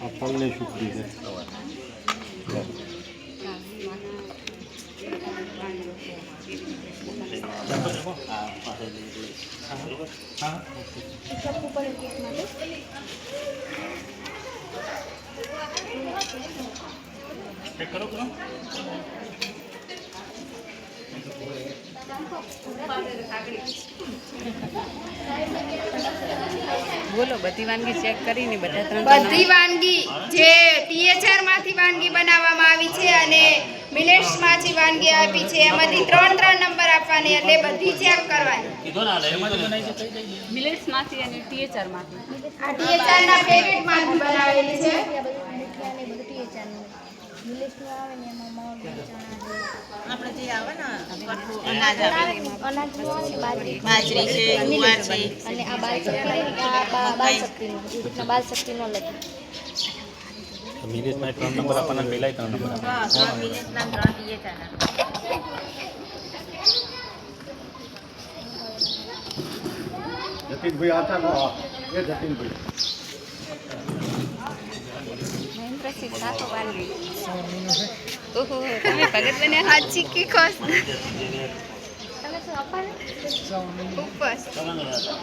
આ તલની સુખડી છે. બોલો બધી વાનગી ચેક કરીને બધા ત્રણ બધી વાનગી જે ટીએચઆર માંથી વાનગી બનાવવામાં આવી છે અને મિલેટ્સ માંથી વાનગી આપી છે એમાંથી 3 નંબર આપવાની એટલે બધી ચેક કરવાની. મિલેટ્સ માંથી અને ટીએચઆર માંથી આ ટીએચઆર ના પેકેટ માંથી બનાવેલી છે. આપણે જે આવે ને કઠું અનાજ આવે બાજરી છે જુવાર છે અને આ બાલ શક્તિનો લખી મિલેટમાં 3 નંબર આપવાના, પહેલા 3 નંબર આપવાના. હા 3 મિનિટના 3 ટીએચઆર જતીનભાઈ આતા નો એ જતીનભાઈ મહેન્દ્રસિંહ સાતો વાનગી ઓહો તમે ભગત બન્યા આ ચીકી ખોસ તમે શું અપાને ઉપવાસ